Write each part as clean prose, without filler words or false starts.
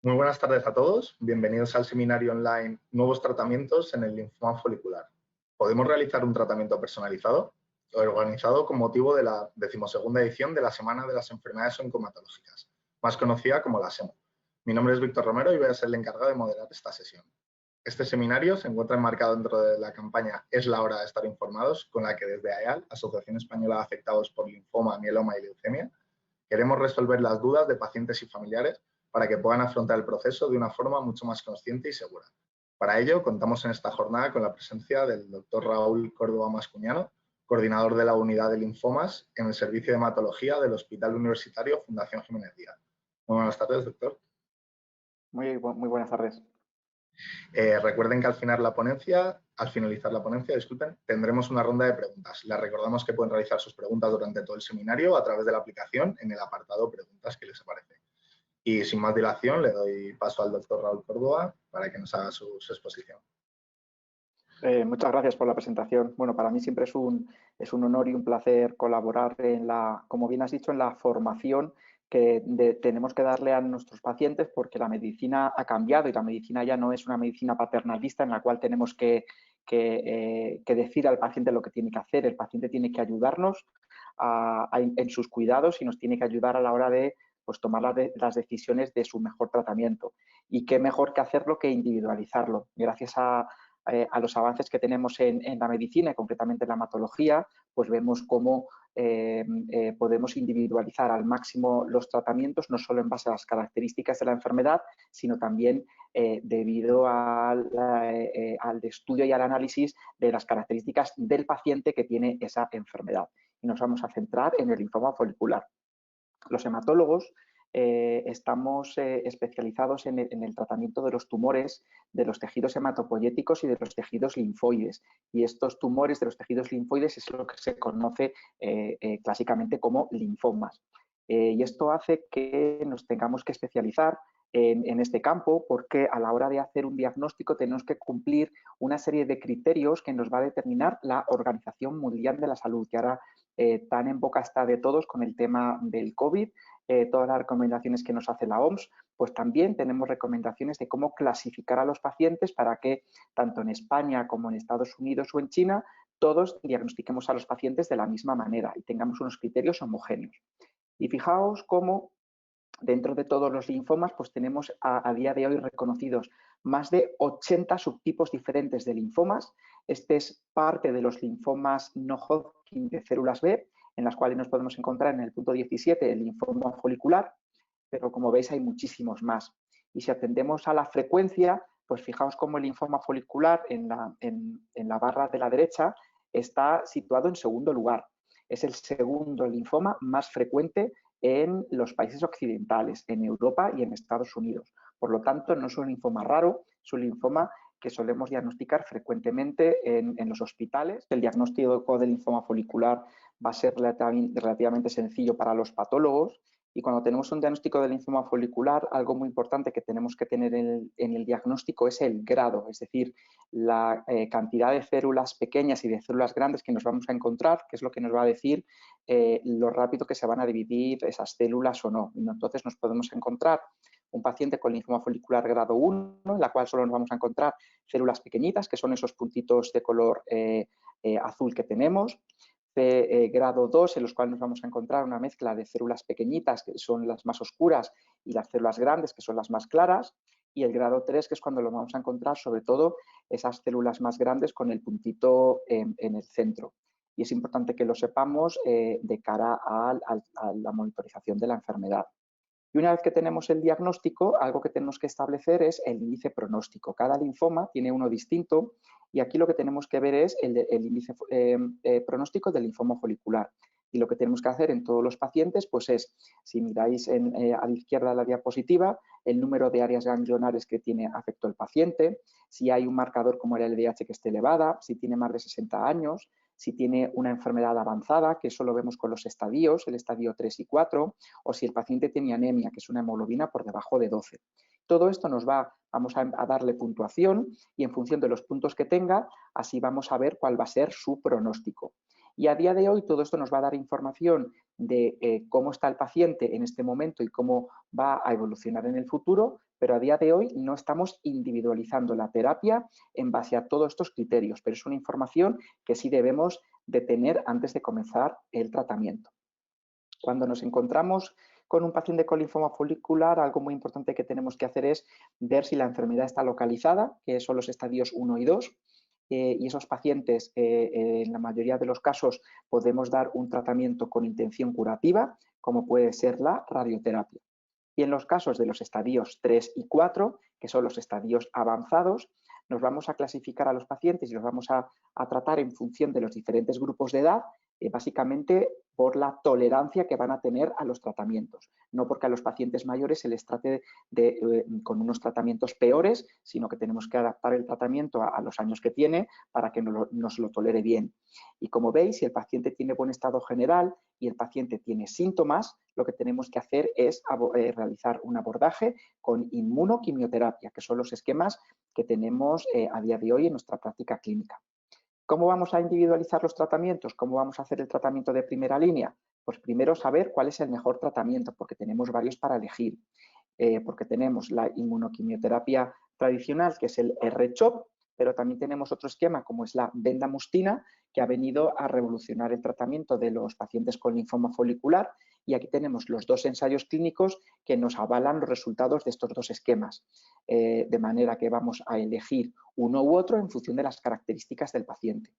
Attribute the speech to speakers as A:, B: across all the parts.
A: Muy buenas tardes a todos. Bienvenidos al seminario online Nuevos tratamientos en el linfoma folicular. ¿Podemos realizar un tratamiento personalizado? Organizado con motivo de la 12ª edición de la Semana de las Enfermedades Oncomatológicas, más conocida como la SEMO. Mi nombre es Víctor Romero y voy a ser el encargado de moderar esta sesión. Este seminario se encuentra enmarcado dentro de la campaña Es la hora de estar informados, con la que desde AEAL, Asociación Española de Afectados por Linfoma, Mieloma y Leucemia, queremos resolver las dudas de pacientes y familiares para que puedan afrontar el proceso de una forma mucho más consciente y segura. Para ello, contamos en esta jornada con la presencia del doctor Raúl Córdoba Mascuñano, coordinador de la unidad de linfomas en el Servicio de Hematología del Hospital Universitario Fundación Jiménez Díaz. Muy buenas tardes, doctor.
B: Muy buenas tardes.
A: Recuerden que al finalizar la ponencia, tendremos una ronda de preguntas. Les recordamos que pueden realizar sus preguntas durante todo el seminario a través de la aplicación en el apartado preguntas que les aparece. Y sin más dilación, le doy paso al doctor Raúl Córdoba para que nos haga su exposición.
B: Muchas gracias por la presentación. Bueno, para mí siempre es un honor y un placer colaborar como bien has dicho, en la formación que tenemos que darle a nuestros pacientes, porque la medicina ha cambiado y la medicina ya no es una medicina paternalista en la cual tenemos que decir al paciente lo que tiene que hacer. El paciente tiene que ayudarnos en sus cuidados y nos tiene que ayudar a la hora de tomar las decisiones de su mejor tratamiento. Y qué mejor que hacerlo que individualizarlo. Gracias a los avances que tenemos en la medicina y concretamente en la hematología, pues vemos cómo podemos individualizar al máximo los tratamientos, no solo en base a las características de la enfermedad, sino también debido al estudio y al análisis de las características del paciente que tiene esa enfermedad. Y nos vamos a centrar en el linfoma folicular. Los hematólogos estamos especializados en el tratamiento de los tumores de los tejidos hematopoyéticos y de los tejidos linfoides. Y estos tumores de los tejidos linfoides es lo que se conoce clásicamente como linfomas. Y esto hace que nos tengamos que especializar en este campo, porque a la hora de hacer un diagnóstico tenemos que cumplir una serie de criterios que nos va a determinar la Organización Mundial de la Salud, que ahora tan en boca está de todos con el tema del COVID. Todas las recomendaciones que nos hace la OMS, pues también tenemos recomendaciones de cómo clasificar a los pacientes para que tanto en España como en Estados Unidos o en China todos diagnostiquemos a los pacientes de la misma manera y tengamos unos criterios homogéneos. Y fijaos cómo dentro de todos los linfomas pues tenemos a día de hoy reconocidos más de 80 subtipos diferentes de linfomas. Este es parte de los linfomas no Hodgkin de células B, en las cuales nos podemos encontrar en el punto 17 el linfoma folicular, pero como veis hay muchísimos más. Y si atendemos a la frecuencia, pues fijaos cómo el linfoma folicular en la barra de la derecha está situado en segundo lugar. Es el segundo linfoma más frecuente en los países occidentales, en Europa y en Estados Unidos. Por lo tanto, no es un linfoma raro, es un linfoma que solemos diagnosticar frecuentemente en los hospitales. El diagnóstico del linfoma folicular va a ser relativamente sencillo para los patólogos. Y cuando tenemos un diagnóstico de linfoma folicular, algo muy importante que tenemos que tener en el diagnóstico es el grado, es decir, la cantidad de células pequeñas y de células grandes que nos vamos a encontrar, que es lo que nos va a decir lo rápido que se van a dividir esas células o no. Entonces nos podemos encontrar un paciente con linfoma folicular grado 1, en la cual solo nos vamos a encontrar células pequeñitas, que son esos puntitos de color azul que tenemos. Grado 2, en los cuales nos vamos a encontrar una mezcla de células pequeñitas, que son las más oscuras, y las células grandes, que son las más claras, y el grado 3, que es cuando lo vamos a encontrar sobre todo esas células más grandes con el puntito en el centro. Y es importante que lo sepamos de cara a la monitorización de la enfermedad. Y una vez que tenemos el diagnóstico, algo que tenemos que establecer es el índice pronóstico. Cada linfoma tiene uno distinto y aquí lo que tenemos que ver es el índice pronóstico del linfoma folicular. Y lo que tenemos que hacer en todos los pacientes pues es, si miráis a la izquierda de la diapositiva, el número de áreas ganglionares que tiene afecto el paciente, si hay un marcador como el LDH que esté elevada, si tiene más de 60 años, si tiene una enfermedad avanzada, que eso lo vemos con los estadios, el estadio 3 y 4, o si el paciente tiene anemia, que es una hemoglobina por debajo de 12. Todo esto vamos a darle puntuación y en función de los puntos que tenga, así vamos a ver cuál va a ser su pronóstico. Y a día de hoy todo esto nos va a dar información de cómo está el paciente en este momento y cómo va a evolucionar en el futuro, pero a día de hoy no estamos individualizando la terapia en base a todos estos criterios, pero es una información que sí debemos de tener antes de comenzar el tratamiento. Cuando nos encontramos con un paciente con linfoma folicular, algo muy importante que tenemos que hacer es ver si la enfermedad está localizada, que son los estadios 1 y 2, y esos pacientes, en la mayoría de los casos, podemos dar un tratamiento con intención curativa, como puede ser la radioterapia. Y en los casos de los estadios 3 y 4, que son los estadios avanzados, nos vamos a clasificar a los pacientes y los vamos a tratar en función de los diferentes grupos de edad, básicamente por la tolerancia que van a tener a los tratamientos. No porque a los pacientes mayores se les trate con unos tratamientos peores, sino que tenemos que adaptar el tratamiento a los años que tiene para que nos lo tolere bien. Y como veis, si el paciente tiene buen estado general y el paciente tiene síntomas, lo que tenemos que hacer es realizar un abordaje con inmunoquimioterapia, que son los esquemas que tenemos a día de hoy en nuestra práctica clínica. ¿Cómo vamos a individualizar los tratamientos? ¿Cómo vamos a hacer el tratamiento de primera línea? Pues primero saber cuál es el mejor tratamiento, porque tenemos varios para elegir. Porque tenemos la inmunoquimioterapia tradicional, que es el R-CHOP, pero también tenemos otro esquema, como es la bendamustina, que ha venido a revolucionar el tratamiento de los pacientes con linfoma folicular. Y aquí tenemos los dos ensayos clínicos que nos avalan los resultados de estos dos esquemas. De manera que vamos a elegir uno u otro en función de las características del paciente.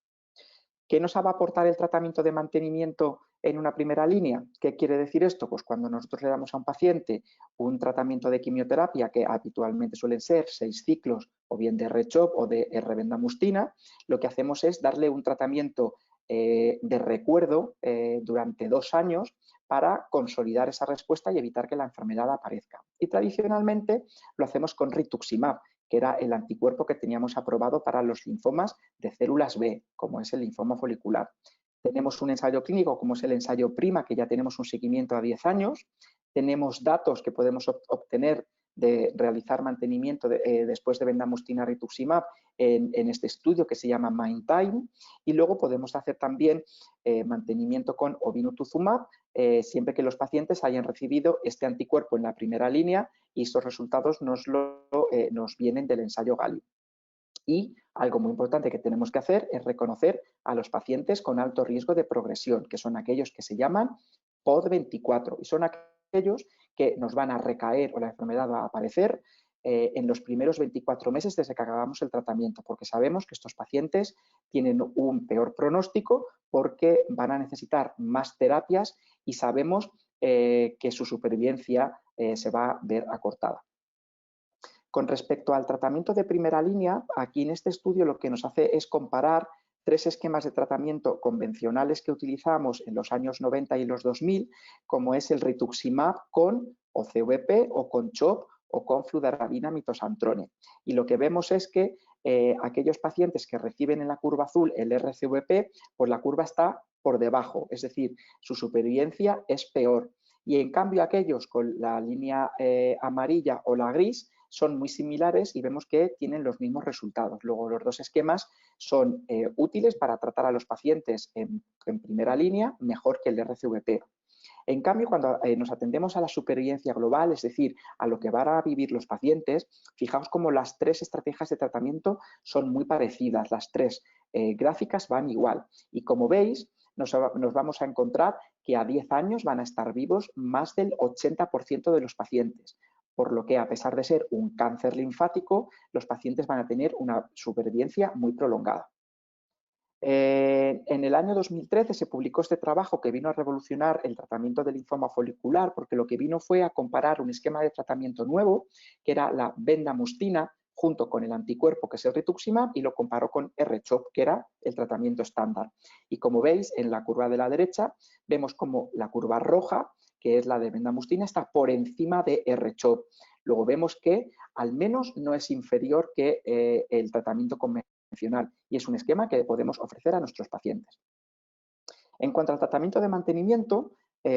B: ¿Qué nos va a aportar el tratamiento de mantenimiento en una primera línea? ¿Qué quiere decir esto? Pues cuando nosotros le damos a un paciente un tratamiento de quimioterapia, que habitualmente suelen ser 6 ciclos, o bien de R-CHOP o de R-bendamustina, lo que hacemos es darle un tratamiento de recuerdo durante 2 años para consolidar esa respuesta y evitar que la enfermedad aparezca. Y tradicionalmente lo hacemos con rituximab, que era el anticuerpo que teníamos aprobado para los linfomas de células B, como es el linfoma folicular. Tenemos un ensayo clínico, como es el ensayo PRIMA, que ya tenemos un seguimiento a 10 años. Tenemos datos que podemos obtener de realizar mantenimiento después de bendamustina rituximab en este estudio que se llama MindTime. Y luego podemos hacer también mantenimiento con obinutuzumab, siempre que los pacientes hayan recibido este anticuerpo en la primera línea, y estos resultados nos vienen del ensayo Galio. Y algo muy importante que tenemos que hacer es reconocer a los pacientes con alto riesgo de progresión, que son aquellos que se llaman POD24, y son aquellos que nos van a recaer o la enfermedad va a aparecer en los primeros 24 meses desde que acabamos el tratamiento, porque sabemos que estos pacientes tienen un peor pronóstico porque van a necesitar más terapias y sabemos que su supervivencia se va a ver acortada. Con respecto al tratamiento de primera línea, aquí en este estudio lo que nos hace es comparar 3 esquemas de tratamiento convencionales que utilizamos en los años 90 y los 2000, como es el rituximab con OCVP o con CHOP o con fludarabina mitosantrone. Y lo que vemos es que aquellos pacientes que reciben en la curva azul el RCVP, pues la curva está por debajo, es decir, su supervivencia es peor. Y en cambio aquellos con la línea amarilla o la gris son muy similares y vemos que tienen los mismos resultados. Luego, los dos esquemas son útiles para tratar a los pacientes en primera línea mejor que el RCVP. En cambio, cuando nos atendemos a la supervivencia global, es decir, a lo que van a vivir los pacientes, fijaos cómo las 3 estrategias de tratamiento son muy parecidas, las 3 gráficas van igual. Y como veis, nos vamos a encontrar que a 10 años van a estar vivos más del 80% de los pacientes, por lo que a pesar de ser un cáncer linfático, los pacientes van a tener una supervivencia muy prolongada. En el año 2013 se publicó este trabajo que vino a revolucionar el tratamiento del linfoma folicular, porque lo que vino fue a comparar un esquema de tratamiento nuevo, que era la bendamustina, junto con el anticuerpo, que es el rituximab, y lo comparó con R-CHOP, que era el tratamiento estándar. Y como veis, en la curva de la derecha, vemos como la curva roja, que es la de bendamustina, está por encima de R-CHOP. Luego vemos que al menos no es inferior que el tratamiento convencional, y es un esquema que podemos ofrecer a nuestros pacientes. En cuanto al tratamiento de mantenimiento,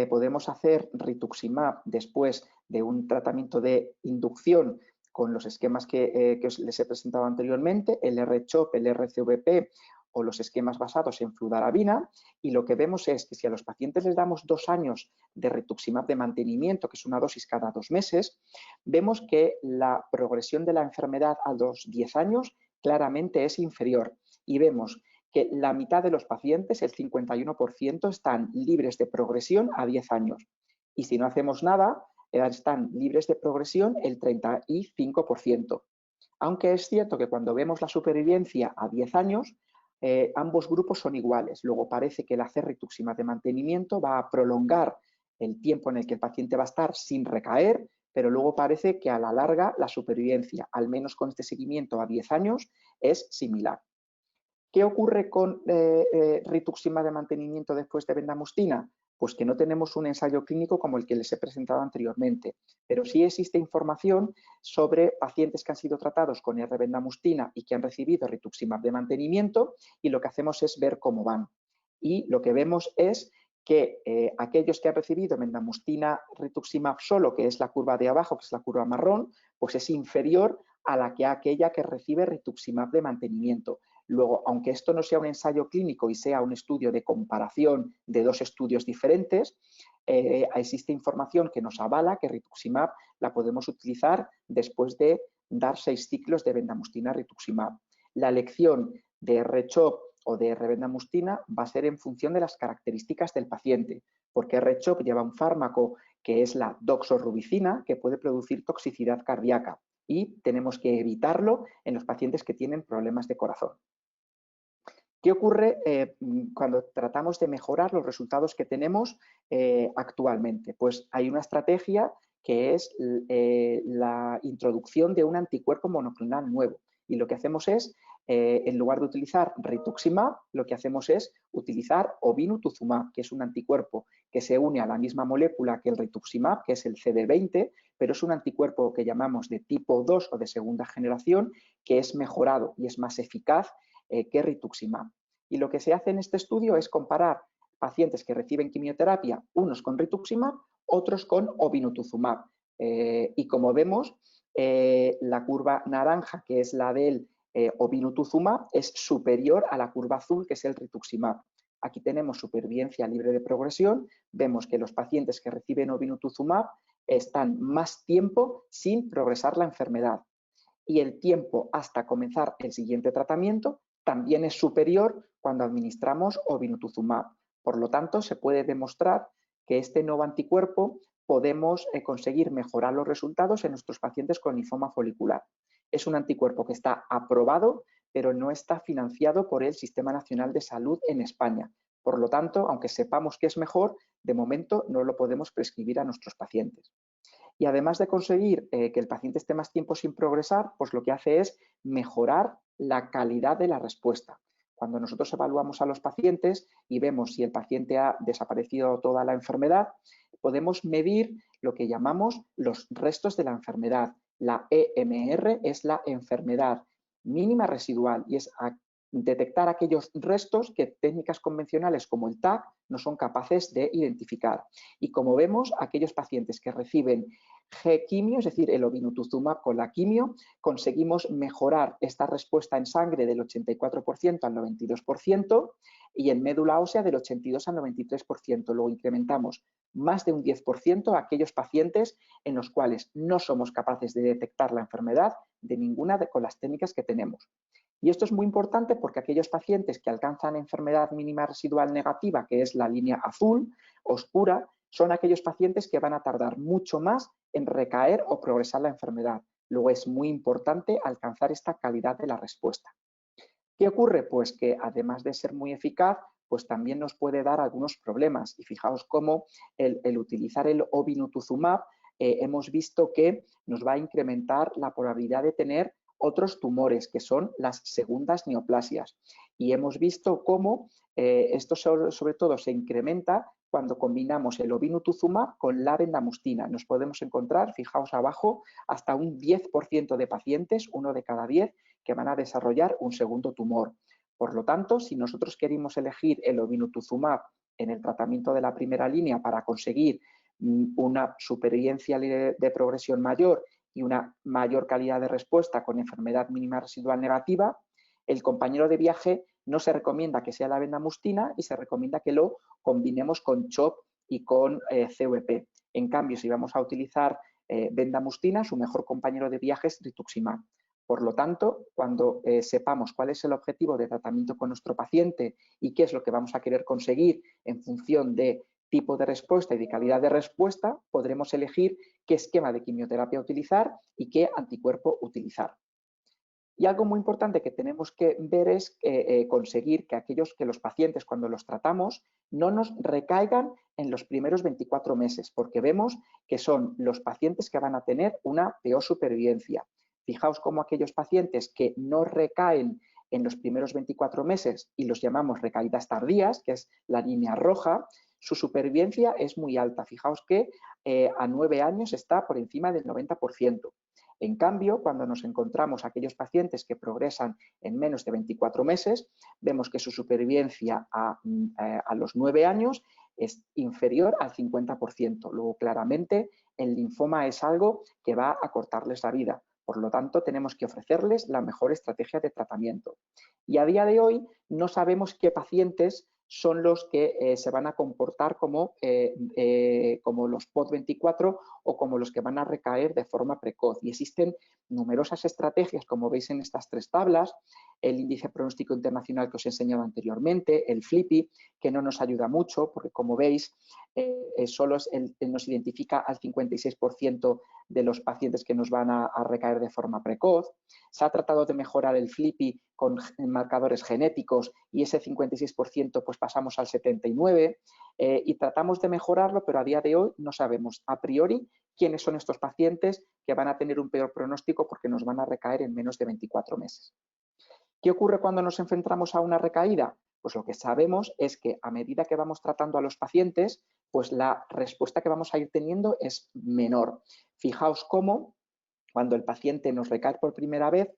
B: podemos hacer rituximab después de un tratamiento de inducción con los esquemas que les he presentado anteriormente, el R-CHOP, el RCVP o los esquemas basados en fludarabina, y lo que vemos es que si a los pacientes les damos 2 años de rituximab de mantenimiento, que es una dosis cada 2 meses, vemos que la progresión de la enfermedad a los 10 años claramente es inferior, y vemos que la mitad de los pacientes, el 51%, están libres de progresión a 10 años. Y si no hacemos nada, están libres de progresión el 35%. Aunque es cierto que cuando vemos la supervivencia a 10 años, ambos grupos son iguales. Luego parece que el hacer rituximab de mantenimiento va a prolongar el tiempo en el que el paciente va a estar sin recaer, pero luego parece que a la larga la supervivencia, al menos con este seguimiento a 10 años, es similar. ¿Qué ocurre con rituximab de mantenimiento después de bendamustine? Pues que no tenemos un ensayo clínico como el que les he presentado anteriormente, pero sí existe información sobre pacientes que han sido tratados con R-bendamustine y que han recibido rituximab de mantenimiento, y lo que hacemos es ver cómo van. Y lo que vemos es que aquellos que han recibido bendamustine rituximab solo, que es la curva de abajo, que es la curva marrón, pues es inferior a la que aquella que recibe rituximab de mantenimiento. Luego, aunque esto no sea un ensayo clínico y sea un estudio de comparación de 2 estudios diferentes, existe información que nos avala que rituximab la podemos utilizar después de dar 6 ciclos de bendamustine rituximab. La elección de R-CHOP o de R-bendamustine va a ser en función de las características del paciente, porque R-CHOP lleva un fármaco que es la doxorubicina, que puede producir toxicidad cardíaca, y tenemos que evitarlo en los pacientes que tienen problemas de corazón. ¿Qué ocurre cuando tratamos de mejorar los resultados que tenemos actualmente? Pues hay una estrategia que es la introducción de un anticuerpo monoclonal nuevo. Y lo que hacemos es, en lugar de utilizar rituximab, lo que hacemos es utilizar obinutuzumab, que es un anticuerpo que se une a la misma molécula que el rituximab, que es el CD20, pero es un anticuerpo que llamamos de tipo 2 o de segunda generación, que es mejorado y es más eficaz que rituximab. Y lo que se hace en este estudio es comparar pacientes que reciben quimioterapia, unos con rituximab, otros con obinutuzumab. Y como vemos, la curva naranja, que es la del obinutuzumab, es superior a la curva azul, que es el rituximab. Aquí tenemos supervivencia libre de progresión. Vemos que los pacientes que reciben obinutuzumab están más tiempo sin progresar la enfermedad. Y el tiempo hasta comenzar el siguiente tratamiento también es superior cuando administramos obinutuzumab. Por lo tanto, se puede demostrar que este nuevo anticuerpo podemos conseguir mejorar los resultados en nuestros pacientes con linfoma folicular. Es un anticuerpo que está aprobado, pero no está financiado por el Sistema Nacional de Salud en España. Por lo tanto, aunque sepamos que es mejor, de momento no lo podemos prescribir a nuestros pacientes. Y además de conseguir que el paciente esté más tiempo sin progresar, pues lo que hace es mejorar la calidad de la respuesta. Cuando nosotros evaluamos a los pacientes y vemos si el paciente ha desaparecido toda la enfermedad, podemos medir lo que llamamos los restos de la enfermedad. La EMR es la enfermedad mínima residual y es detectar aquellos restos que técnicas convencionales como el TAC no son capaces de identificar. Y como vemos, aquellos pacientes que reciben G-quimio, es decir, el obinutuzumab con la quimio, conseguimos mejorar esta respuesta en sangre del 84% al 92% y en médula ósea del 82 al 93%. Luego incrementamos más de un 10% a aquellos pacientes en los cuales no somos capaces de detectar la enfermedad de ninguna con las técnicas que tenemos. Y esto es muy importante porque aquellos pacientes que alcanzan enfermedad mínima residual negativa, que es la línea azul, oscura, son aquellos pacientes que van a tardar mucho más en recaer o progresar la enfermedad. Luego es muy importante alcanzar esta calidad de la respuesta. ¿Qué ocurre? Pues que además de ser muy eficaz, pues también nos puede dar algunos problemas. Y fijaos cómo el utilizar el obinutuzumab hemos visto que nos va a incrementar la probabilidad de tener otros tumores, que son las segundas neoplasias. Y hemos visto cómo esto sobre todo se incrementa cuando combinamos el obinutuzumab con la bendamustine. Nos podemos encontrar, fijaos abajo, hasta un 10% de pacientes, 1 de cada 10, que van a desarrollar un segundo tumor. Por lo tanto, si nosotros queremos elegir el obinutuzumab en el tratamiento de la primera línea para conseguir una supervivencia de progresión mayor y una mayor calidad de respuesta con enfermedad mínima residual negativa, el compañero de viaje no se recomienda que sea la bendamustina y se recomienda que lo combinemos con CHOP y con CVP. En cambio, si vamos a utilizar bendamustina, su mejor compañero de viaje es rituximab. Por lo tanto, cuando sepamos cuál es el objetivo de tratamiento con nuestro paciente y qué es lo que vamos a querer conseguir en función de tipo de respuesta y de calidad de respuesta, podremos elegir qué esquema de quimioterapia utilizar y qué anticuerpo utilizar. Y algo muy importante que tenemos que ver es conseguir que los pacientes, cuando los tratamos, no nos recaigan en los primeros 24 meses, porque vemos que son los pacientes que van a tener una peor supervivencia. Fijaos cómo aquellos pacientes que no recaen en los primeros 24 meses y los llamamos recaídas tardías, que es la línea roja, su supervivencia es muy alta. Fijaos que a 9 años está por encima del 90%. En cambio, cuando nos encontramos aquellos pacientes que progresan en menos de 24 meses, vemos que su supervivencia a los 9 años es inferior al 50%. Luego, claramente, el linfoma es algo que va a cortarles la vida. Por lo tanto, tenemos que ofrecerles la mejor estrategia de tratamiento. Y a día de hoy no sabemos qué pacientes son los que se van a comportar como los POD24 o como los que van a recaer de forma precoz. Y existen numerosas estrategias, como veis en estas 3 tablas, el índice pronóstico internacional que os he enseñado anteriormente, el FLIPI, que no nos ayuda mucho, porque como veis, solo nos identifica al 56% de los pacientes que nos van a recaer de forma precoz. Se ha tratado de mejorar el FLIPI con marcadores genéticos y ese 56% pues pasamos al 79%, y tratamos de mejorarlo, pero a día de hoy no sabemos a priori quiénes son estos pacientes que van a tener un peor pronóstico porque nos van a recaer en menos de 24 meses. ¿Qué ocurre cuando nos enfrentamos a una recaída? Pues lo que sabemos es que a medida que vamos tratando a los pacientes, pues la respuesta que vamos a ir teniendo es menor. Fijaos cómo cuando el paciente nos recae por primera vez,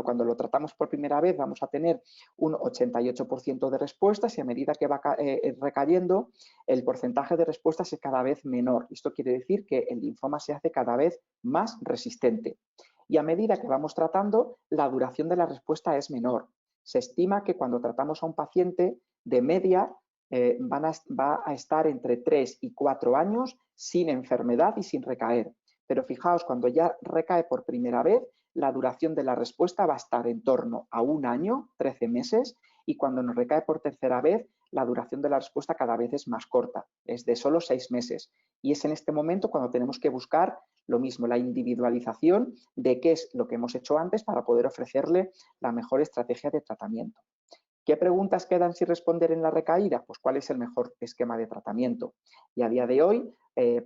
B: cuando lo tratamos por primera vez vamos a tener un 88% de respuestas y a medida que va recayendo, el porcentaje de respuestas es cada vez menor. Esto quiere decir que el linfoma se hace cada vez más resistente. Y a medida que vamos tratando, la duración de la respuesta es menor. Se estima que cuando tratamos a un paciente, de media, va a estar entre 3 y 4 años sin enfermedad y sin recaer. Pero fijaos, cuando ya recae por primera vez, la duración de la respuesta va a estar en torno a 1 año, 13 meses, y cuando nos recae por tercera vez, la duración de la respuesta cada vez es más corta, es de solo 6 meses. Y es en este momento cuando tenemos que buscar lo mismo, la individualización de qué es lo que hemos hecho antes para poder ofrecerle la mejor estrategia de tratamiento. ¿Qué preguntas quedan sin responder en la recaída? Pues cuál es el mejor esquema de tratamiento. Y a día de hoy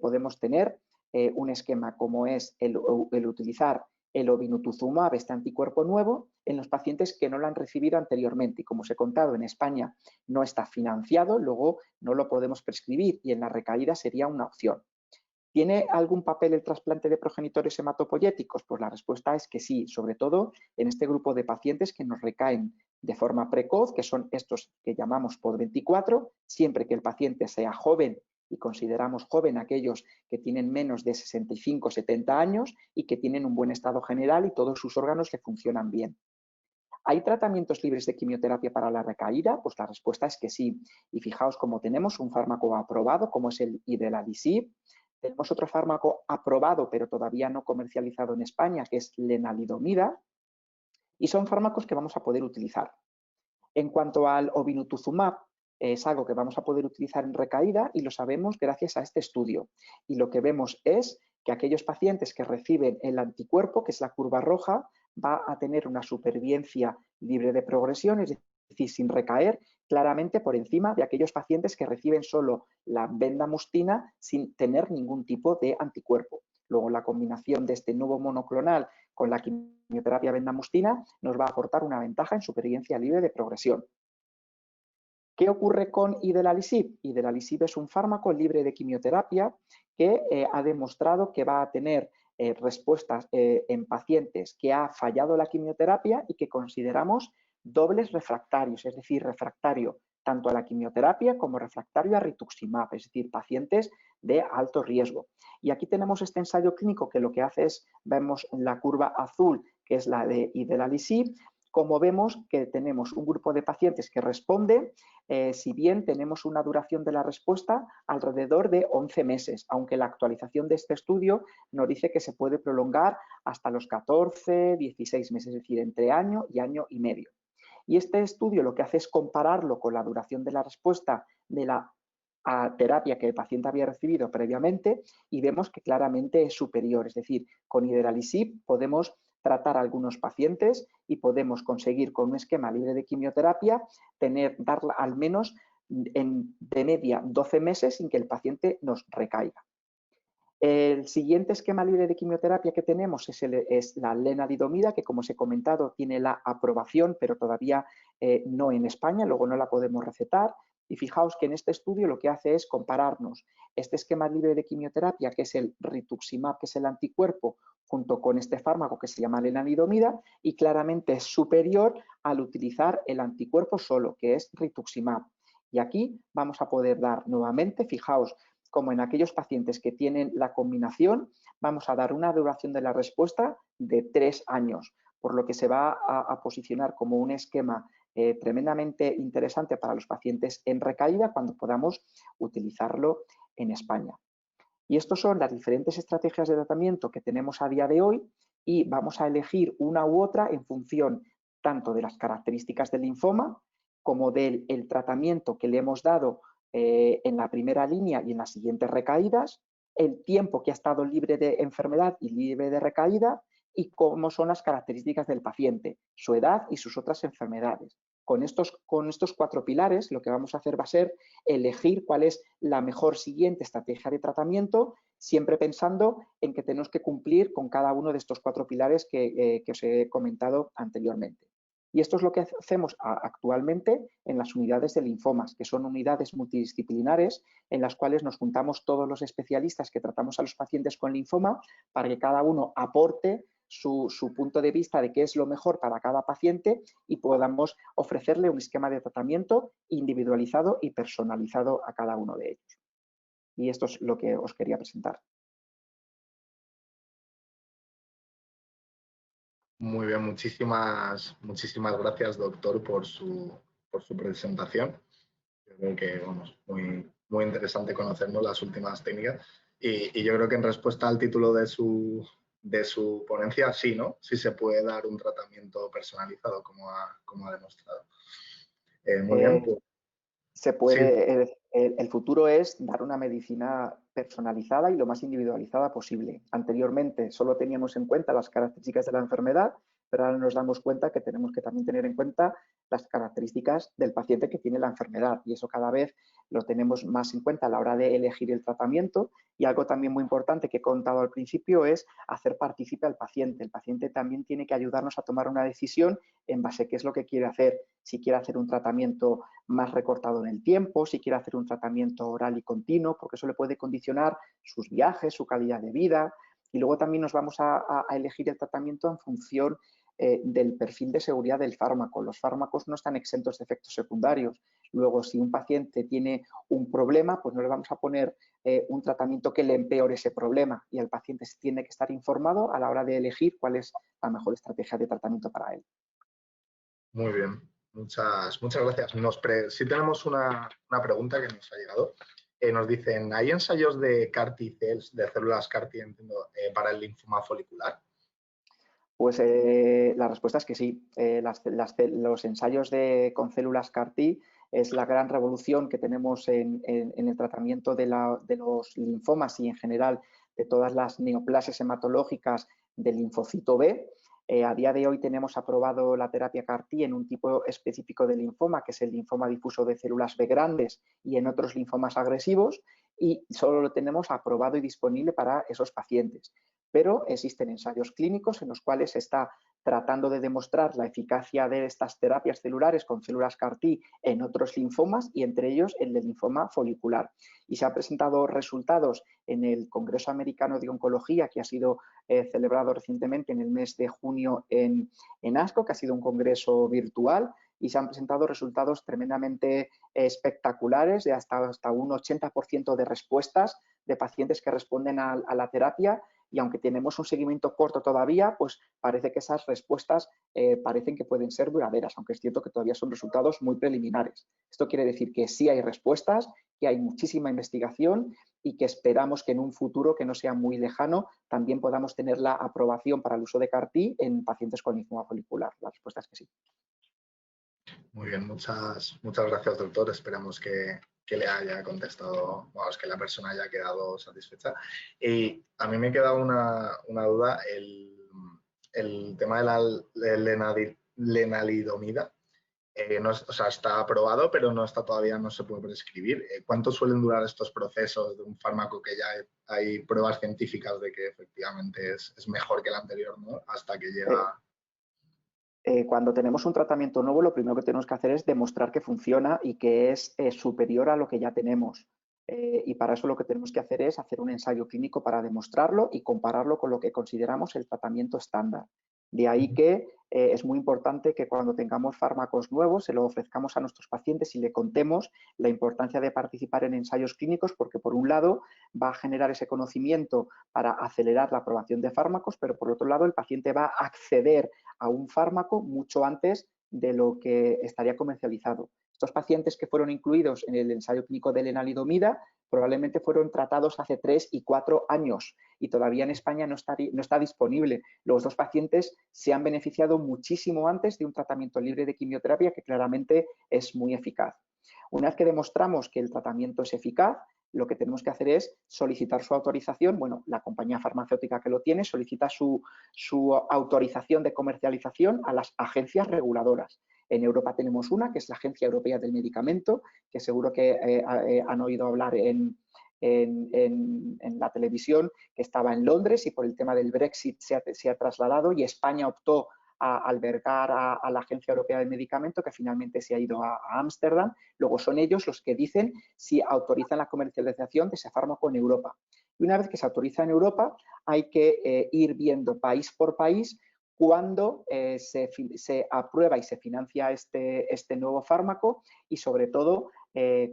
B: podemos tener un esquema como es el utilizar el obinutuzumab, este anticuerpo nuevo, en los pacientes que no lo han recibido anteriormente. Y como os he contado, en España no está financiado, luego no lo podemos prescribir y en la recaída sería una opción. ¿Tiene algún papel el trasplante de progenitores hematopoyéticos? Pues la respuesta es que sí, sobre todo en este grupo de pacientes que nos recaen de forma precoz, que son estos que llamamos POD24, siempre que el paciente sea joven, y consideramos joven aquellos que tienen menos de 65 o 70 años y que tienen un buen estado general y todos sus órganos le funcionan bien. ¿Hay tratamientos libres de quimioterapia para la recaída? Pues la respuesta es que sí. Y fijaos cómo tenemos un fármaco aprobado, como es el Idelalisib. Tenemos otro fármaco aprobado, pero todavía no comercializado en España, que es lenalidomida. Y son fármacos que vamos a poder utilizar. En cuanto al obinutuzumab, es algo que vamos a poder utilizar en recaída y lo sabemos gracias a este estudio. Y lo que vemos es que aquellos pacientes que reciben el anticuerpo, que es la curva roja, va a tener una supervivencia libre de progresión, es decir, sin recaer, claramente por encima de aquellos pacientes que reciben solo la bendamustina sin tener ningún tipo de anticuerpo. Luego, la combinación de este nuevo monoclonal con la quimioterapia bendamustina nos va a aportar una ventaja en supervivencia libre de progresión. ¿Qué ocurre con Idelalisib? Idelalisib es un fármaco libre de quimioterapia que ha demostrado que va a tener respuestas en pacientes que ha fallado la quimioterapia y que consideramos dobles refractarios, es decir, refractario tanto a la quimioterapia como refractario a rituximab, es decir, pacientes de alto riesgo. Y aquí tenemos este ensayo clínico que lo que hace es, vemos la curva azul, que es la de Idelalisib, como vemos que tenemos un grupo de pacientes que responde, si bien tenemos una duración de la respuesta alrededor de 11 meses, aunque la actualización de este estudio nos dice que se puede prolongar hasta los 14, 16 meses, es decir, entre año y medio. Y este estudio lo que hace es compararlo con la duración de la respuesta de la terapia que el paciente había recibido previamente y vemos que claramente es superior. Es decir, con idelalisib podemos tratar a algunos pacientes y podemos conseguir con un esquema libre de quimioterapia dar al menos de media 12 meses sin que el paciente nos recaiga. El siguiente esquema libre de quimioterapia que tenemos es la lenalidomida, que como os he comentado tiene la aprobación, pero todavía no en España, luego no la podemos recetar. Y fijaos que en este estudio lo que hace es compararnos este esquema libre de quimioterapia, que es el rituximab, que es el anticuerpo, junto con este fármaco que se llama lenalidomida, y claramente es superior al utilizar el anticuerpo solo, que es rituximab. Y aquí vamos a poder dar nuevamente, fijaos, como en aquellos pacientes que tienen la combinación, vamos a dar una duración de la respuesta de 3 años, por lo que se va a posicionar como un esquema tremendamente interesante para los pacientes en recaída cuando podamos utilizarlo en España. Y estas son las diferentes estrategias de tratamiento que tenemos a día de hoy y vamos a elegir una u otra en función tanto de las características del linfoma como del tratamiento que le hemos dado en la primera línea y en las siguientes recaídas, el tiempo que ha estado libre de enfermedad y libre de recaída y cómo son las características del paciente, su edad y sus otras enfermedades. Con estos 4 pilares lo que vamos a hacer va a ser elegir cuál es la mejor siguiente estrategia de tratamiento, siempre pensando en que tenemos que cumplir con cada uno de estos 4 pilares que os he comentado anteriormente. Y esto es lo que hacemos actualmente en las unidades de linfomas, que son unidades multidisciplinares en las cuales nos juntamos todos los especialistas que tratamos a los pacientes con linfoma para que cada uno aporte su punto de vista de qué es lo mejor para cada paciente y podamos ofrecerle un esquema de tratamiento individualizado y personalizado a cada uno de ellos. Y esto es lo que os quería presentar.
A: Muy bien, muchísimas gracias, doctor, por su presentación. Yo creo que, vamos, muy interesante conocernos las últimas técnicas. Y yo creo que en respuesta al título de su ponencia, sí, ¿no? Sí se puede dar un tratamiento personalizado, como ha demostrado. Muy bien, pues.
B: Se
A: Sí.
B: puede, el futuro es dar una medicina personalizada y lo más individualizada posible. Anteriormente solo teníamos en cuenta las características de la enfermedad, pero ahora nos damos cuenta que tenemos que también tener en cuenta las características del paciente que tiene la enfermedad y eso cada vez lo tenemos más en cuenta a la hora de elegir el tratamiento. Y algo también muy importante que he contado al principio es hacer partícipe al paciente. El paciente también tiene que ayudarnos a tomar una decisión en base a qué es lo que quiere hacer. Si quiere hacer un tratamiento más recortado en el tiempo, si quiere hacer un tratamiento oral y continuo, porque eso le puede condicionar sus viajes, su calidad de vida. Y luego también nos vamos a elegir el tratamiento en función del perfil de seguridad del fármaco. Los fármacos no están exentos de efectos secundarios. Luego, si un paciente tiene un problema, pues no le vamos a poner un tratamiento que le empeore ese problema y el paciente tiene que estar informado a la hora de elegir cuál es la mejor estrategia de tratamiento para él.
A: Muy bien, muchas gracias. Sí tenemos una pregunta que nos ha llegado. Nos dicen, ¿hay ensayos de CAR-T cells, de células CAR-T, entiendo, para el linfoma folicular?
B: Pues la respuesta es que sí. Los ensayos con células CAR-T es la gran revolución que tenemos en el tratamiento de los linfomas y en general de todas las neoplasias hematológicas del linfocito B. A día de hoy tenemos aprobado la terapia CAR-T en un tipo específico de linfoma, que es el linfoma difuso de células B grandes y en otros linfomas agresivos, y solo lo tenemos aprobado y disponible para esos pacientes. Pero existen ensayos clínicos en los cuales se está tratando de demostrar la eficacia de estas terapias celulares con células CAR-T en otros linfomas y entre ellos el del linfoma folicular. Y se han presentado resultados en el Congreso Americano de Oncología, que ha sido celebrado recientemente en el mes de junio en ASCO, que ha sido un congreso virtual, y se han presentado resultados tremendamente espectaculares de hasta un 80% de respuestas de pacientes que responden a la terapia y aunque tenemos un seguimiento corto todavía, pues parece que esas respuestas parecen que pueden ser duraderas, aunque es cierto que todavía son resultados muy preliminares. Esto quiere decir que sí hay respuestas, que hay muchísima investigación y que esperamos que en un futuro que no sea muy lejano también podamos tener la aprobación para el uso de CAR-T en pacientes con linfoma folicular. La respuesta es que sí.
A: Muy bien, muchas gracias, doctor. Esperamos que le haya contestado, vamos, que la persona haya quedado satisfecha. Y a mí me queda una duda, el tema de la lenalidomida. No o sea, está aprobado, pero no está todavía, no se puede prescribir. ¿Cuánto suelen durar estos procesos de un fármaco que ya hay pruebas científicas de que efectivamente es mejor que el anterior, ¿no? Hasta que llega...
B: Cuando tenemos un tratamiento nuevo, lo primero que tenemos que hacer es demostrar que funciona y que es superior a lo que ya tenemos. Y para eso lo que tenemos que hacer es hacer un ensayo clínico para demostrarlo y compararlo con lo que consideramos el tratamiento estándar. De ahí que es muy importante que cuando tengamos fármacos nuevos se lo ofrezcamos a nuestros pacientes y le contemos la importancia de participar en ensayos clínicos, porque por un lado va a generar ese conocimiento para acelerar la aprobación de fármacos, pero por otro lado el paciente va a acceder a un fármaco mucho antes de lo que estaría comercializado. Estos pacientes que fueron incluidos en el ensayo clínico de lenalidomida probablemente fueron tratados hace 3 y 4 años y todavía en España no está disponible. Los dos pacientes se han beneficiado muchísimo antes de un tratamiento libre de quimioterapia que claramente es muy eficaz. Una vez que demostramos que el tratamiento es eficaz, lo que tenemos que hacer es solicitar su autorización. Bueno, la compañía farmacéutica que lo tiene solicita su autorización de comercialización a las agencias reguladoras. En Europa tenemos una, que es la Agencia Europea del Medicamento, que seguro que han oído hablar en la televisión, que estaba en Londres y por el tema del Brexit se ha trasladado, y España optó a albergar a la Agencia Europea del Medicamento, que finalmente se ha ido a Ámsterdam. Luego son ellos los que dicen si autorizan la comercialización de ese fármaco en Europa. Y una vez que se autoriza en Europa, hay que ir viendo país por país cuándo se aprueba y se financia este nuevo fármaco y, sobre todo,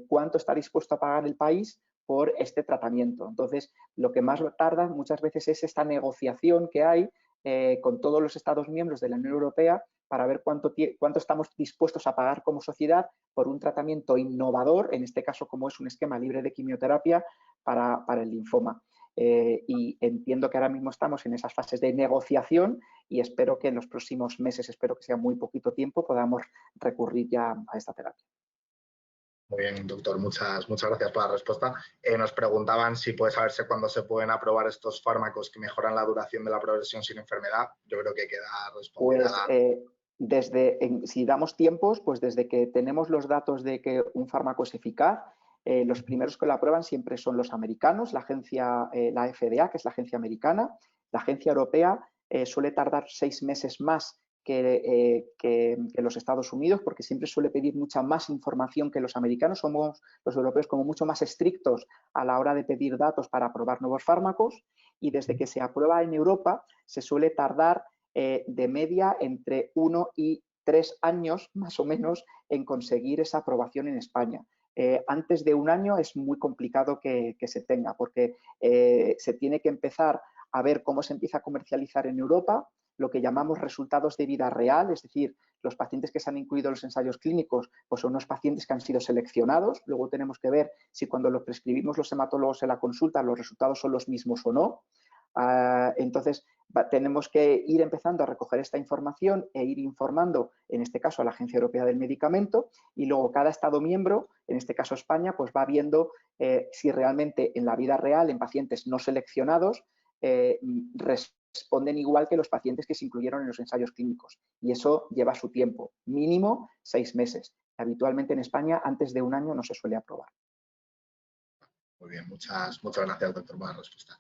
B: cuánto está dispuesto a pagar el país por este tratamiento. Entonces, lo que más tarda muchas veces es esta negociación que hay con todos los Estados miembros de la Unión Europea para ver cuánto estamos dispuestos a pagar como sociedad por un tratamiento innovador, en este caso como es un esquema libre de quimioterapia para el linfoma. Y entiendo que ahora mismo estamos en esas fases de negociación y espero que en los próximos meses, espero que sea muy poquito tiempo, podamos recurrir ya a esta terapia.
A: Muy bien, doctor, muchas gracias por la respuesta. Nos preguntaban si puede saberse cuándo se pueden aprobar estos fármacos que mejoran la duración de la progresión sin enfermedad. Yo creo que queda respondida.
B: Pues si damos tiempos, pues desde que tenemos los datos de que un fármaco es eficaz, los primeros que lo aprueban siempre son los americanos, la agencia, la FDA, que es la agencia americana. La agencia europea suele tardar 6 meses más que los Estados Unidos, porque siempre suele pedir mucha más información que los americanos. Somos los europeos como mucho más estrictos a la hora de pedir datos para aprobar nuevos fármacos, y desde que se aprueba en Europa se suele tardar de media entre 1 y 3 años más o menos en conseguir esa aprobación en España. Antes de 1 año es muy complicado que se tenga, porque se tiene que empezar a ver cómo se empieza a comercializar en Europa, lo que llamamos resultados de vida real, es decir, los pacientes que se han incluido en los ensayos clínicos pues son unos pacientes que han sido seleccionados. Luego tenemos que ver si cuando los prescribimos los hematólogos en la consulta los resultados son los mismos o no. Entonces, tenemos que ir empezando a recoger esta información e ir informando, en este caso, a la Agencia Europea del Medicamento, y luego cada Estado miembro, en este caso España, pues va viendo si realmente en la vida real, en pacientes no seleccionados, responden igual que los pacientes que se incluyeron en los ensayos clínicos. Y eso lleva su tiempo, mínimo 6 meses. Habitualmente en España, antes de 1 año no se suele aprobar.
A: Muy bien, muchas gracias, doctor, por la respuesta.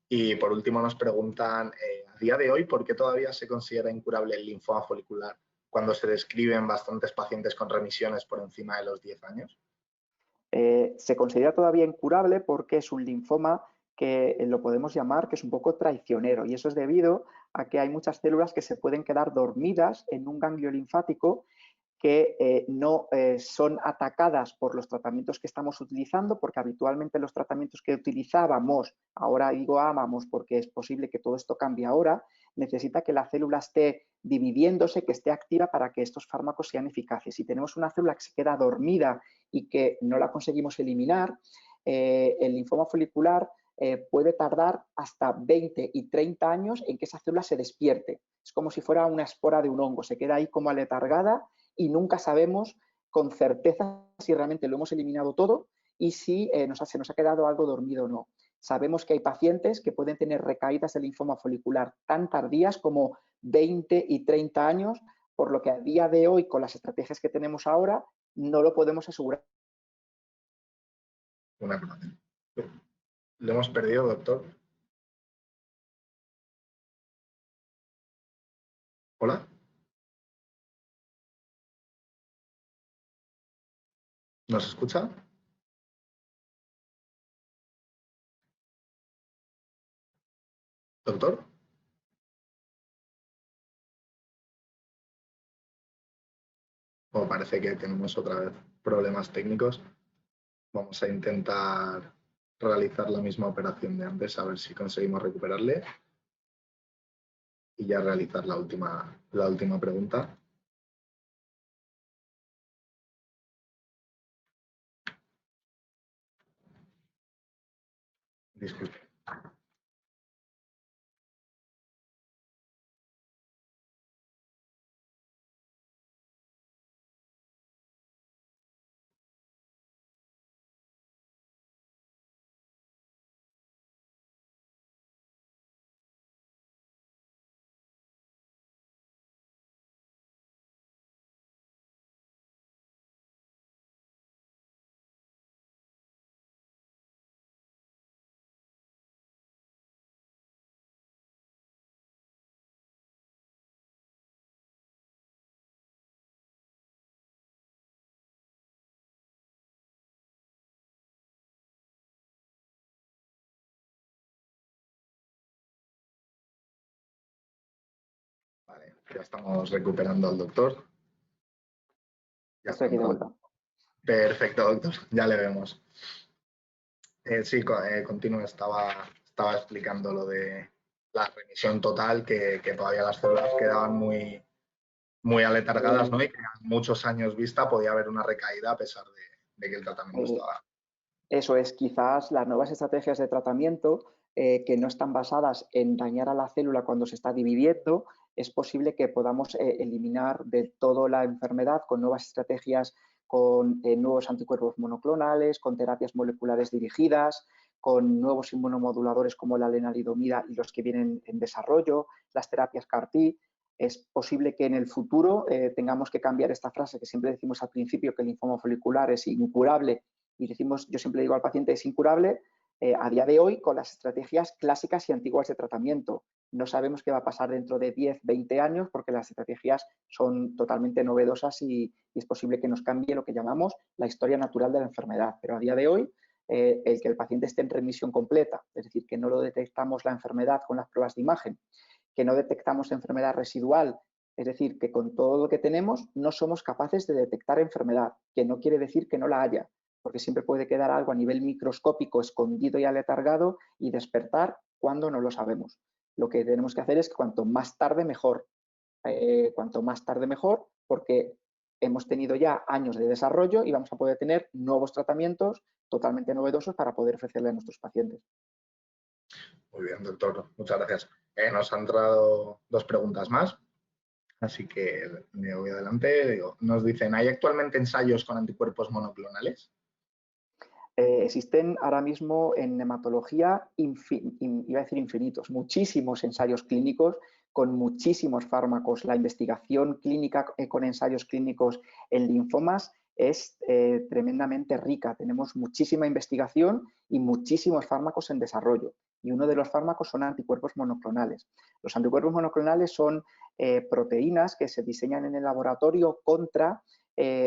A: Y por último nos preguntan, a día de hoy, ¿por qué todavía se considera incurable el linfoma folicular cuando se describen bastantes pacientes con remisiones por encima de los 10 años?
B: Se considera todavía incurable porque es un linfoma que lo podemos llamar que es un poco traicionero, y eso es debido a que hay muchas células que se pueden quedar dormidas en un ganglio linfático que no son atacadas por los tratamientos que estamos utilizando, porque habitualmente los tratamientos que utilizábamos, ahora digo ámamos porque es posible que todo esto cambie ahora, necesita que la célula esté dividiéndose, que esté activa para que estos fármacos sean eficaces. Si tenemos una célula que se queda dormida y que no la conseguimos eliminar, el linfoma folicular puede tardar hasta 20 y 30 años en que esa célula se despierte. Es como si fuera una espora de un hongo, se queda ahí como aletargada y nunca sabemos con certeza si realmente lo hemos eliminado todo y si se nos ha quedado algo dormido o no. Sabemos que hay pacientes que pueden tener recaídas de linfoma folicular tan tardías como 20 y 30 años, por lo que a día de hoy, con las estrategias que tenemos ahora, no lo podemos asegurar.
A: ¿Lo hemos perdido, doctor? ¿Hola? ¿Nos escucha? ¿Doctor? O parece que tenemos otra vez problemas técnicos. Vamos a intentar realizar la misma operación de antes, a ver si conseguimos recuperarle. Y ya realizar la última pregunta. Disculpe. Vale, ya estamos recuperando al doctor. Ya
B: Estoy aquí de vuelta.
A: Perfecto, doctor. Ya le vemos. Sí, continuo. Estaba explicando lo de la remisión total, que todavía las células quedaban muy aletargadas, ¿no? Y que a muchos años vista podía haber una recaída a pesar de que el tratamiento estaba.
B: Eso es, quizás las nuevas estrategias de tratamiento que no están basadas en dañar a la célula cuando se está dividiendo, es posible que podamos eliminar de todo la enfermedad con nuevas estrategias, con nuevos anticuerpos monoclonales, con terapias moleculares dirigidas, con nuevos inmunomoduladores como la lenalidomida y los que vienen en desarrollo, las terapias CAR-T. Es posible que en el futuro tengamos que cambiar esta frase que siempre decimos al principio, que el linfoma folicular es incurable, y decimos, yo siempre digo al paciente, es incurable, a día de hoy con las estrategias clásicas y antiguas de tratamiento. No sabemos qué va a pasar dentro de 10, 20 años porque las estrategias son totalmente novedosas y es posible que nos cambie lo que llamamos la historia natural de la enfermedad. Pero a día de hoy, el que el paciente esté en remisión completa, es decir, que no lo detectamos la enfermedad con las pruebas de imagen, que no detectamos enfermedad residual, es decir, que con todo lo que tenemos no somos capaces de detectar enfermedad, que no quiere decir que no la haya, porque siempre puede quedar algo a nivel microscópico escondido y aletargado y despertar cuando no lo sabemos. Lo que tenemos que hacer es que cuanto más tarde mejor, porque hemos tenido ya años de desarrollo y vamos a poder tener nuevos tratamientos totalmente novedosos para poder ofrecerle a nuestros pacientes.
A: Muy bien, doctor. Muchas gracias. Nos han entrado 2 preguntas más, así que me voy adelante. Nos dicen, ¿hay actualmente ensayos con anticuerpos monoclonales?
B: Existen ahora mismo en hematología, iba a decir infinitos, muchísimos ensayos clínicos con muchísimos fármacos. La investigación clínica con ensayos clínicos en linfomas es tremendamente rica. Tenemos muchísima investigación y muchísimos fármacos en desarrollo. Y uno de los fármacos son anticuerpos monoclonales. Los anticuerpos monoclonales son proteínas que se diseñan en el laboratorio contra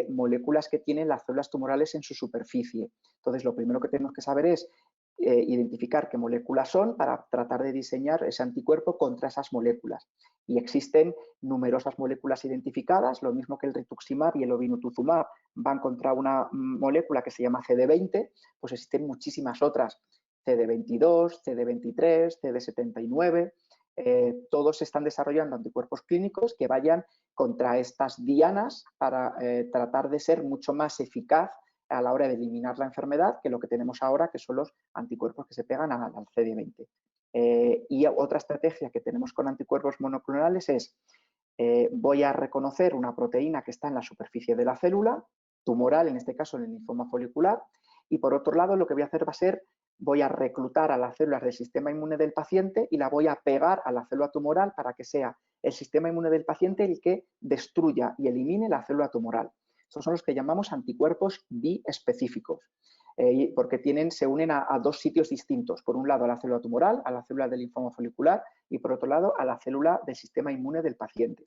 B: moléculas que tienen las células tumorales en su superficie. Entonces, lo primero que tenemos que saber es identificar qué moléculas son para tratar de diseñar ese anticuerpo contra esas moléculas. Y existen numerosas moléculas identificadas, lo mismo que el rituximab y el obinutuzumab van contra una molécula que se llama CD20, pues existen muchísimas otras, CD22, CD23, CD79, todos están desarrollando anticuerpos clínicos que vayan contra estas dianas para tratar de ser mucho más eficaz a la hora de eliminar la enfermedad que lo que tenemos ahora, que son los anticuerpos que se pegan al CD20. Y otra estrategia que tenemos con anticuerpos monoclonales es voy a reconocer una proteína que está en la superficie de la célula, tumoral, en este caso en el linfoma folicular, y por otro lado lo que voy a hacer va a ser voy a reclutar a las células del sistema inmune del paciente y la voy a pegar a la célula tumoral para que sea el sistema inmune del paciente el que destruya y elimine la célula tumoral. Estos son los que llamamos anticuerpos biespecíficos, porque se unen a dos sitios distintos. Por un lado a la célula tumoral, a la célula del linfoma folicular y por otro lado a la célula del sistema inmune del paciente.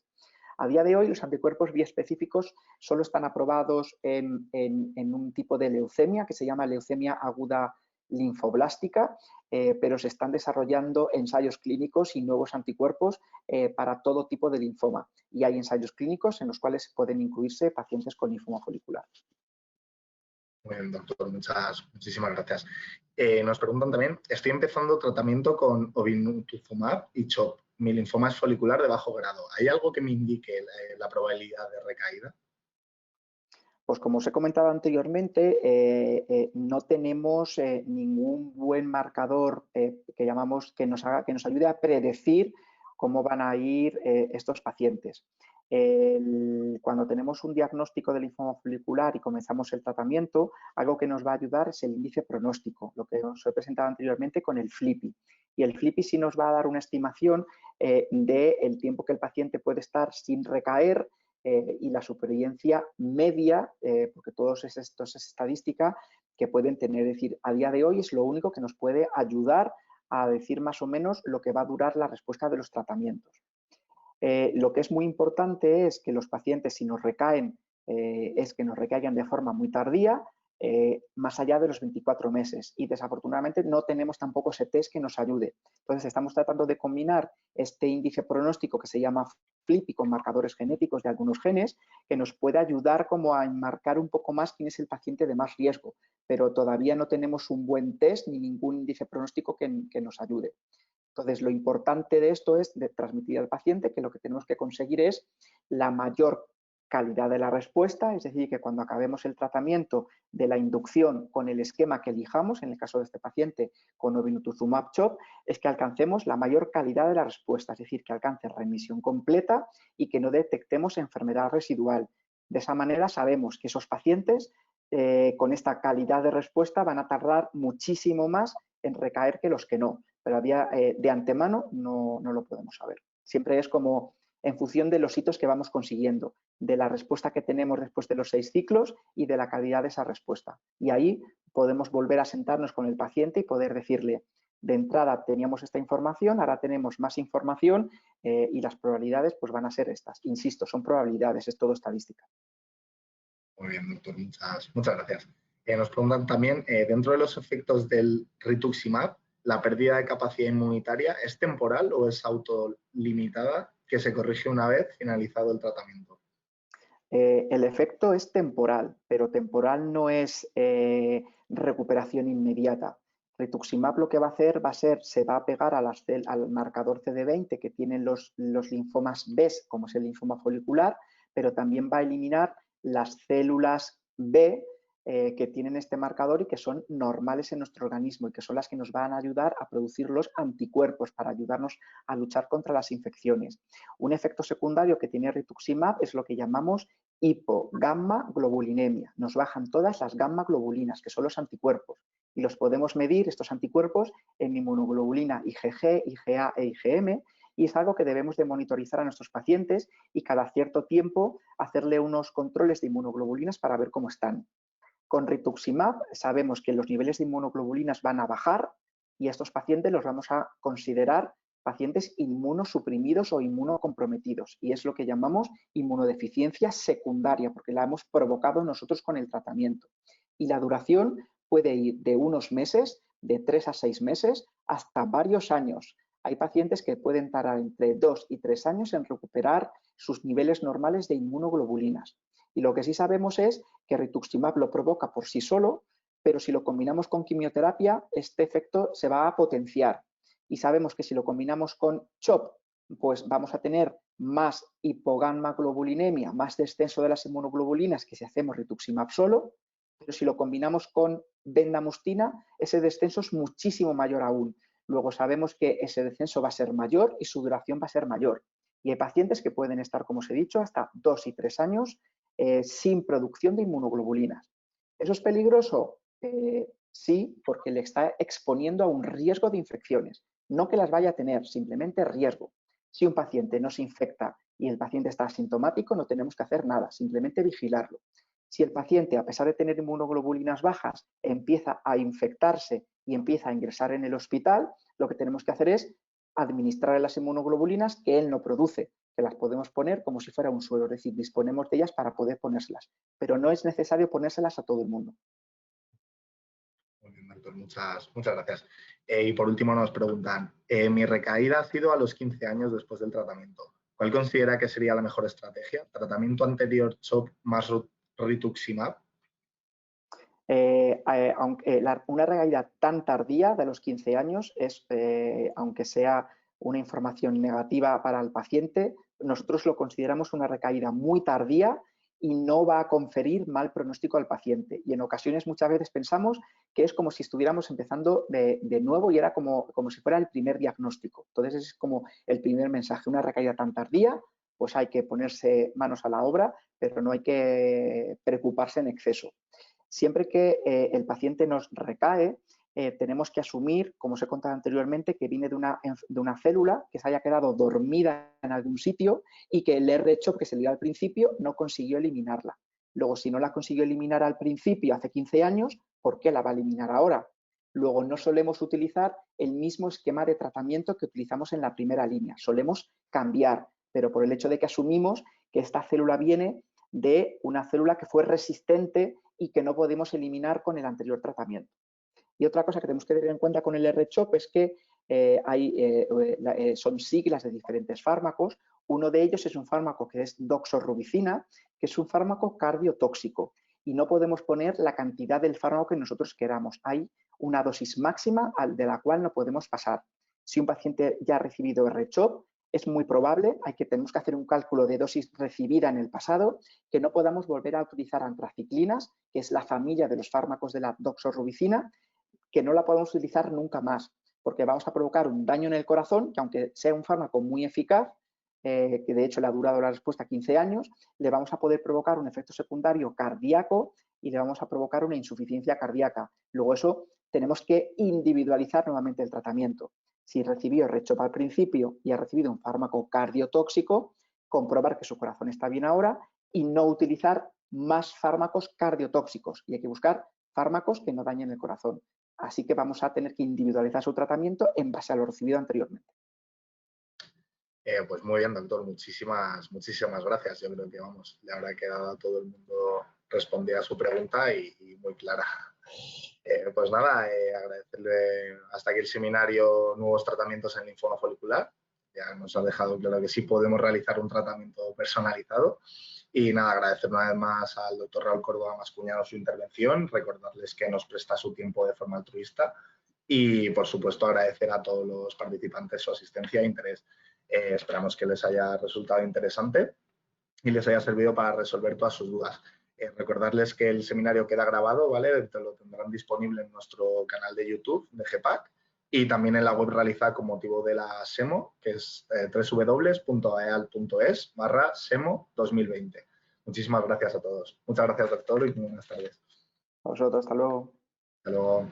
B: A día de hoy los anticuerpos biespecíficos solo están aprobados en un tipo de leucemia que se llama leucemia aguda linfoblástica, pero se están desarrollando ensayos clínicos y nuevos anticuerpos para todo tipo de linfoma. Y hay ensayos clínicos en los cuales pueden incluirse pacientes con linfoma folicular.
A: Muy bien, doctor, muchísimas gracias. Nos preguntan también, estoy empezando tratamiento con obinutuzumab y CHOP. Mi linfoma es folicular de bajo grado. ¿Hay algo que me indique la probabilidad de recaída?
B: Pues como os he comentado anteriormente, no tenemos ningún buen marcador que nos ayude a predecir cómo van a ir estos pacientes. Cuando tenemos un diagnóstico de linfoma folicular y comenzamos el tratamiento, algo que nos va a ayudar es el índice pronóstico, lo que os he presentado anteriormente con el FLIPI. Y el FLIPI sí nos va a dar una estimación del tiempo que el paciente puede estar sin recaer, y la supervivencia media, porque todo esto es estadística, que pueden tener. Es decir, a día de hoy es lo único que nos puede ayudar a decir más o menos lo que va a durar la respuesta de los tratamientos. Lo que es muy importante es que los pacientes, si nos recaen, es que nos recaigan de forma muy tardía, más allá de los 24 meses. Y desafortunadamente no tenemos tampoco ese test que nos ayude. Entonces estamos tratando de combinar este índice pronóstico que se llama FLIPI con marcadores genéticos de algunos genes, que nos puede ayudar como a enmarcar un poco más quién es el paciente de más riesgo. Pero todavía no tenemos un buen test ni ningún índice pronóstico que nos ayude. Entonces, lo importante de esto es de transmitir al paciente que lo que tenemos que conseguir es la mayor calidad de la respuesta, es decir, que cuando acabemos el tratamiento de la inducción con el esquema que elijamos, en el caso de este paciente con obinutuzumab CHOP, es que alcancemos la mayor calidad de la respuesta, es decir, que alcance remisión completa y que no detectemos enfermedad residual. De esa manera sabemos que esos pacientes con esta calidad de respuesta van a tardar muchísimo más en recaer que los que no, pero de antemano no lo podemos saber. Siempre es como en función de los hitos que vamos consiguiendo, de la respuesta que tenemos después de los 6 ciclos y de la calidad de esa respuesta. Y ahí podemos volver a sentarnos con el paciente y poder decirle, de entrada teníamos esta información, ahora tenemos más información y las probabilidades pues van a ser estas. Insisto, son probabilidades, es todo estadística.
A: Muy bien, doctor, muchas gracias. Nos preguntan también, dentro de los efectos del rituximab, ¿la pérdida de capacidad inmunitaria es temporal o es autolimitada, que se corrige una vez finalizado el tratamiento?
B: El efecto es temporal, pero temporal no es recuperación inmediata. Rituximab lo que va a hacer se va a pegar al marcador CD20 que tienen los linfomas B, como es el linfoma folicular, pero también va a eliminar las células B que tienen este marcador y que son normales en nuestro organismo y que son las que nos van a ayudar a producir los anticuerpos para ayudarnos a luchar contra las infecciones. Un efecto secundario que tiene rituximab es lo que llamamos hipogammaglobulinemia. Nos bajan todas las gamma globulinas, que son los anticuerpos, y los podemos medir, estos anticuerpos, en inmunoglobulina IgG, IgA e IgM, y es algo que debemos de monitorizar a nuestros pacientes y cada cierto tiempo hacerle unos controles de inmunoglobulinas para ver cómo están. Con rituximab sabemos que los niveles de inmunoglobulinas van a bajar y a estos pacientes los vamos a considerar pacientes inmunosuprimidos o inmunocomprometidos, y es lo que llamamos inmunodeficiencia secundaria, porque la hemos provocado nosotros con el tratamiento. Y la duración puede ir de unos meses, de 3 a 6 meses hasta varios años. Hay pacientes que pueden tardar entre 2 y 3 años en recuperar sus niveles normales de inmunoglobulinas. Y lo que sí sabemos es que rituximab lo provoca por sí solo, pero si lo combinamos con quimioterapia, este efecto se va a potenciar. Y sabemos que si lo combinamos con CHOP, pues vamos a tener más hipogamma-globulinemia, más descenso de las inmunoglobulinas que si hacemos rituximab solo, pero si lo combinamos con bendamustina, ese descenso es muchísimo mayor aún. Luego sabemos que ese descenso va a ser mayor y su duración va a ser mayor. Y hay pacientes que pueden estar, como os he dicho, hasta 2 y 3 años sin producción de inmunoglobulinas. ¿Eso es peligroso? Sí, porque le está exponiendo a un riesgo de infecciones. No que las vaya a tener, simplemente riesgo. Si un paciente no se infecta y el paciente está asintomático, no tenemos que hacer nada, simplemente vigilarlo. Si el paciente, a pesar de tener inmunoglobulinas bajas, empieza a infectarse y empieza a ingresar en el hospital, lo que tenemos que hacer es administrar las inmunoglobulinas que él no produce, que las podemos poner como si fuera un suero, es decir, disponemos de ellas para poder ponérselas, pero no es necesario ponérselas a todo el mundo.
A: Muy bien, doctor, muchas gracias. Y por último nos preguntan, mi recaída ha sido a los 15 años después del tratamiento. ¿Cuál considera que sería la mejor estrategia? ¿Tratamiento anterior CHOP más rituximab?
B: Aunque una recaída tan tardía de los 15 años es, aunque sea una información negativa para el paciente, nosotros lo consideramos una recaída muy tardía y no va a conferir mal pronóstico al paciente. Y en ocasiones muchas veces pensamos que es como si estuviéramos empezando de nuevo y era como si fuera el primer diagnóstico. Entonces es como el primer mensaje, una recaída tan tardía, pues hay que ponerse manos a la obra, pero no hay que preocuparse en exceso. Siempre que el paciente nos recae, tenemos que asumir, como os he contado anteriormente, que viene de una célula que se haya quedado dormida en algún sitio y que el R-CHOP que se le dio al principio no consiguió eliminarla. Luego, si no la consiguió eliminar al principio, hace 15 años, ¿por qué la va a eliminar ahora? Luego, no solemos utilizar el mismo esquema de tratamiento que utilizamos en la primera línea. Solemos cambiar, pero por el hecho de que asumimos que esta célula viene de una célula que fue resistente y que no podemos eliminar con el anterior tratamiento. Y otra cosa que tenemos que tener en cuenta con el R-CHOP es que son siglas de diferentes fármacos. Uno de ellos es un fármaco que es doxorubicina, que es un fármaco cardiotóxico y no podemos poner la cantidad del fármaco que nosotros queramos. Hay una dosis máxima de la cual no podemos pasar. Si un paciente ya ha recibido R-CHOP, es muy probable, tenemos que hacer un cálculo de dosis recibida en el pasado, que no podamos volver a utilizar antraciclinas, que es la familia de los fármacos de la doxorubicina, que no la podemos utilizar nunca más, porque vamos a provocar un daño en el corazón, que aunque sea un fármaco muy eficaz, que de hecho le ha durado la respuesta 15 años, le vamos a poder provocar un efecto secundario cardíaco y le vamos a provocar una insuficiencia cardíaca. Luego eso tenemos que individualizar nuevamente el tratamiento. Si recibió R-CHOP al principio y ha recibido un fármaco cardiotóxico, comprobar que su corazón está bien ahora y no utilizar más fármacos cardiotóxicos. Y hay que buscar fármacos que no dañen el corazón. Así que vamos a tener que individualizar su tratamiento en base a lo recibido anteriormente.
A: Pues muy bien, doctor. Muchísimas gracias. Yo creo que, vamos, le habrá quedado a todo el mundo respondida a su pregunta y muy clara. Pues nada, agradecerle hasta aquí el seminario Nuevos tratamientos en linfoma folicular. Ya nos ha dejado claro que sí podemos realizar un tratamiento personalizado. Y nada, agradecer una vez más al doctor Raúl Córdoba Mascuñano su intervención, recordarles que nos presta su tiempo de forma altruista y, por supuesto, agradecer a todos los participantes su asistencia e interés. Esperamos que les haya resultado interesante y les haya servido para resolver todas sus dudas. Recordarles que el seminario queda grabado, ¿vale? Lo tendrán disponible en nuestro canal de YouTube de GEPAC y también en la web realizada con motivo de la SEMO, que es www.aeal.es/SEMO2020. Muchísimas gracias a todos. Muchas gracias, doctor, y buenas tardes.
B: A vosotros, hasta luego.
A: Hasta luego.